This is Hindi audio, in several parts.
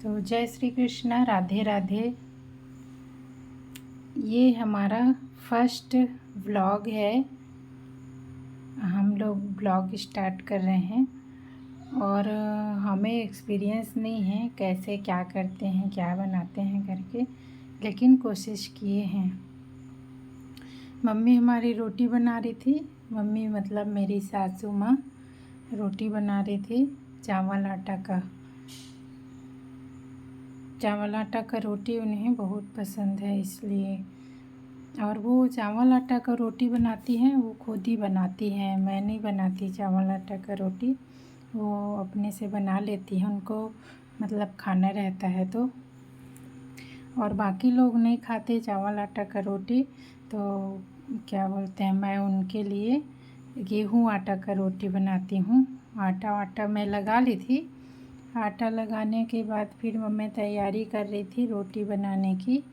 तो जय श्री कृष्णा, राधे राधे। ये हमारा फर्स्ट व्लॉग है। हम लोग ब्लॉग स्टार्ट कर रहे हैं और हमें एक्सपीरियंस नहीं है कैसे क्या करते हैं, क्या बनाते हैं करके, लेकिन कोशिश किए हैं। मम्मी हमारी रोटी बना रही थी। मम्मी मतलब मेरी सासू माँ रोटी बना रही थी चावल आटा का रोटी उन्हें बहुत पसंद है, इसलिए। और वो चावल आटा का रोटी बनाती हैं, वो खुद ही बनाती हैं। मैं नहीं बनाती चावल आटा का रोटी, वो अपने से बना लेती हैं। उनको मतलब खाना रहता है तो। और बाकी लोग नहीं खाते चावल आटा का रोटी, तो क्या बोलते हैं, मैं उनके लिए गेहूं आटा का रोटी बनाती हूँ। आटा मैं लगा ली थी। आटा लगाने के बाद फिर मैं तैयारी कर रही थी रोटी बनाने की।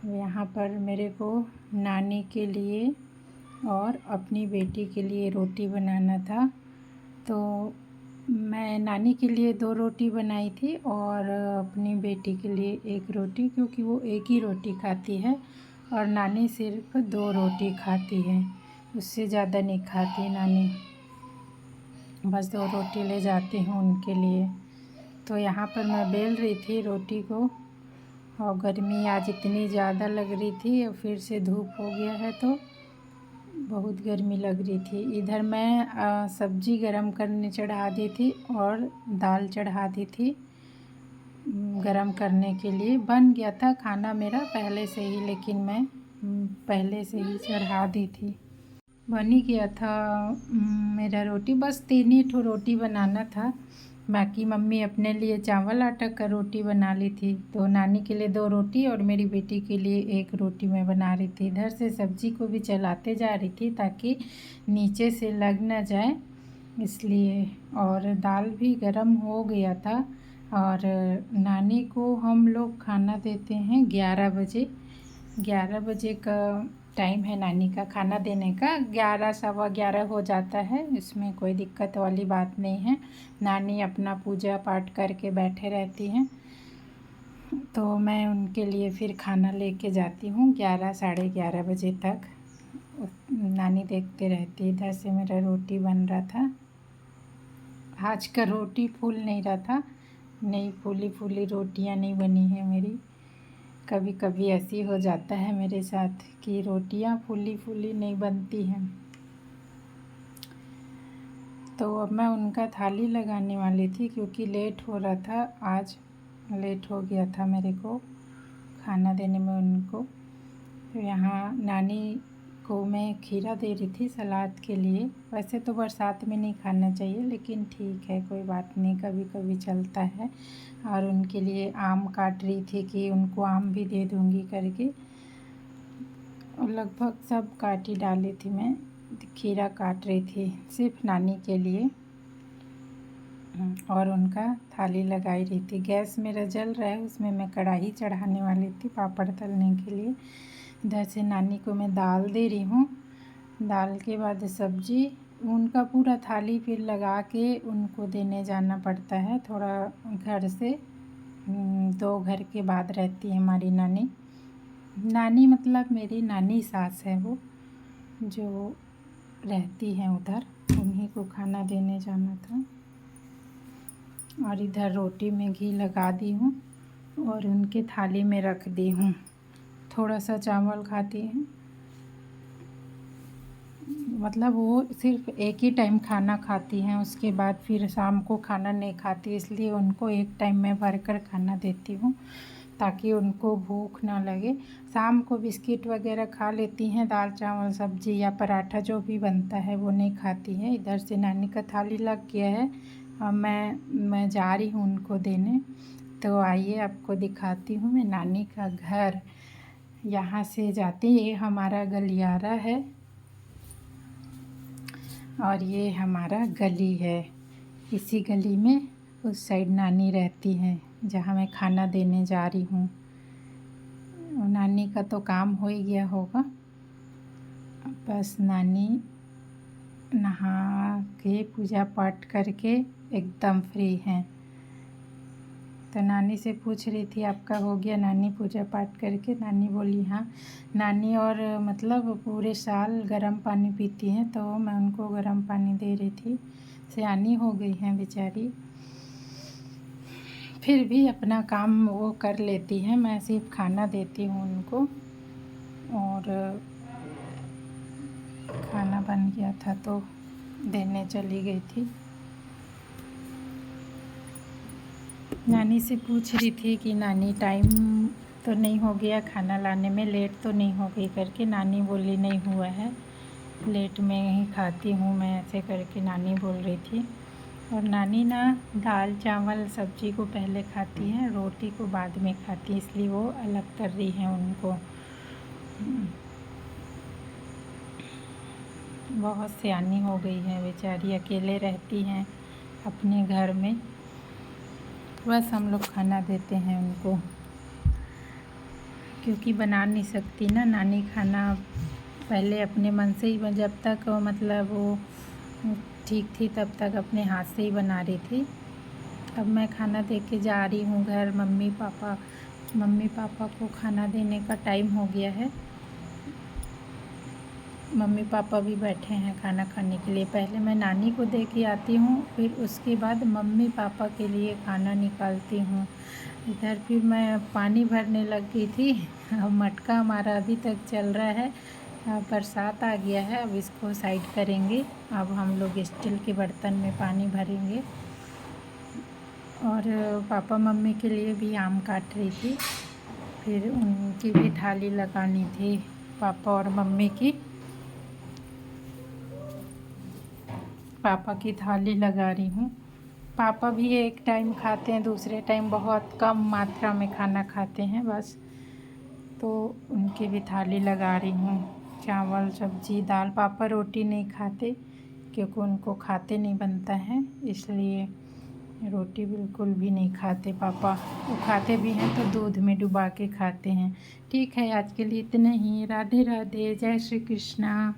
यहाँ पर मेरे को नानी के लिए और अपनी बेटी के लिए रोटी बनाना था, तो मैं नानी के लिए 2 रोटी बनाई थी और अपनी बेटी के लिए 1 रोटी, क्योंकि वो एक ही रोटी खाती है और नानी सिर्फ 2 रोटी खाती है, उससे ज़्यादा नहीं खाती नानी। बस 2 रोटी ले जाती हूँ उनके लिए। तो यहाँ पर मैं बेल रही थी रोटी को, और गर्मी आज इतनी ज़्यादा लग रही थी और फिर से धूप हो गया है तो बहुत गर्मी लग रही थी। इधर मैं सब्ज़ी गरम करने चढ़ा दी थी और दाल चढ़ा दी थी गरम करने के लिए। बन गया था खाना मेरा पहले से ही, लेकिन मैं पहले से ही चढ़ा दी थी। बन ही गया था मेरा रोटी। बस 3 ही ठो रोटी बनाना था, बाकी मम्मी अपने लिए चावल आटा का रोटी बना ली थी। तो नानी के लिए 2 रोटी और मेरी बेटी के लिए 1 रोटी मैं बना रही थी। इधर से सब्ज़ी को भी चलाते जा रही थी ताकि नीचे से लग ना जाए, इसलिए। और दाल भी गरम हो गया था। और नानी को हम लोग खाना देते हैं 11 बजे। 11 बजे का टाइम है नानी का खाना देने का। 11 सवा 11 हो जाता है, इसमें कोई दिक्कत वाली बात नहीं है। नानी अपना पूजा पाठ करके बैठे रहती हैं, तो मैं उनके लिए फिर खाना लेके जाती हूँ 11 साढ़े 11 बजे तक। नानी देखते रहती। इधर से मेरा रोटी बन रहा था। आज का रोटी फूल नहीं रहा था, नहीं फूली रोटियाँ नहीं बनी है मेरी। कभी कभी ऐसी हो जाता है मेरे साथ कि रोटियां फूली नहीं बनती हैं। तो अब मैं उनका थाली लगाने वाली थी, क्योंकि लेट हो रहा था, आज लेट हो गया था मेरे को खाना देने में उनको। तो यहाँ नानी को मैं खीरा दे रही थी सलाद के लिए। वैसे तो बरसात में नहीं खाना चाहिए, लेकिन ठीक है, कोई बात नहीं, कभी कभी चलता है। और उनके लिए आम काट रही थी कि उनको आम भी दे दूँगी करके। और लगभग सब काट ही डाली थी मैं। खीरा काट रही थी सिर्फ नानी के लिए, और उनका थाली लगाई रही थी। गैस मेरा जल रहा है, उसमें मैं कढ़ाई चढ़ाने वाली थी पापड़ तलने के लिए। इधर से नानी को मैं दाल दे रही हूँ। दाल के बाद सब्जी, उनका पूरा थाली फिर लगा के उनको देने जाना पड़ता है। थोड़ा घर से 2 घर के बाद रहती है हमारी नानी। नानी मतलब मेरी नानी सास है, वो जो रहती हैं उधर, उन्हीं को खाना देने जाना था। और इधर रोटी में घी लगा दी हूँ और उनके थाली में रख दी हूँ। थोड़ा सा चावल खाती हैं, मतलब वो सिर्फ एक ही टाइम खाना खाती हैं, उसके बाद फिर शाम को खाना नहीं खाती, इसलिए उनको एक टाइम में भरकर खाना देती हूँ ताकि उनको भूख ना लगे। शाम को बिस्किट वगैरह खा लेती हैं, दाल चावल सब्जी या पराठा जो भी बनता है वो नहीं खाती हैं। इधर से नानी का थाली लग गया है और मैं जा रही हूँ उनको देने। तो आइए आपको दिखाती हूँ मैं नानी का घर। यहाँ से जाते ये हमारा गलियारा है और ये हमारा गली है। इसी गली में उस साइड नानी रहती हैं, जहाँ मैं खाना देने जा रही हूँ। नानी का तो काम हो ही गया होगा, बस नानी नहा के पूजा पाठ करके एकदम फ्री हैं। तो नानी से पूछ रही थी आपका हो गया नानी पूजा पाठ करके। नानी बोली हाँ। नानी और मतलब पूरे साल गर्म पानी पीती हैं, तो मैं उनको गर्म पानी दे रही थी। सयानी हो गई हैं बेचारी, फिर भी अपना काम वो कर लेती हैं। मैं सिर्फ खाना देती हूँ उनको, और खाना बन गया था तो देने चली गई थी। नानी से पूछ रही थी कि नानी टाइम तो नहीं हो गया खाना लाने में, लेट तो नहीं हो गई करके। नानी बोली नहीं हुआ है, लेट में ही खाती हूँ मैं, ऐसे करके नानी बोल रही थी। और नानी ना दाल चावल सब्जी को पहले खाती हैं, रोटी को बाद में खाती है, इसलिए वो अलग कर रही हैं उनको। बहुत सयानी हो गई है बेचारी, अकेले रहती हैं अपने घर में, बस हम लोग खाना देते हैं उनको, क्योंकि बना नहीं सकती ना नानी खाना। पहले अपने मन से ही, जब तक मतलब वो ठीक थी तब तक अपने हाथ से ही बना रही थी। अब मैं खाना दे के जा रही हूँ घर। मम्मी पापा को खाना देने का टाइम हो गया है। मम्मी पापा भी बैठे हैं खाना खाने के लिए। पहले मैं नानी को दे के आती हूँ, फिर उसके बाद मम्मी पापा के लिए खाना निकालती हूँ। इधर फिर मैं पानी भरने लग गई थी। अब मटका हमारा अभी तक चल रहा है। बरसात आ गया है, अब इसको साइड करेंगे। अब हम लोग स्टील के बर्तन में पानी भरेंगे। और पापा मम्मी के लिए भी आम काट रही थी, फिर उनकी भी थाली लगानी थी, पापा और मम्मी की। पापा की थाली लगा रही हूँ। पापा भी एक टाइम खाते हैं, दूसरे टाइम बहुत कम मात्रा में खाना खाते हैं बस, तो उनकी भी थाली लगा रही हूँ। चावल सब्जी दाल। पापा रोटी नहीं खाते, क्योंकि उनको खाते नहीं बनता है, इसलिए रोटी बिल्कुल भी नहीं खाते पापा। वो खाते भी हैं तो दूध में डुबा के खाते हैं। ठीक है, आज के लिए इतना ही। राधे राधे, जय श्री कृष्णा।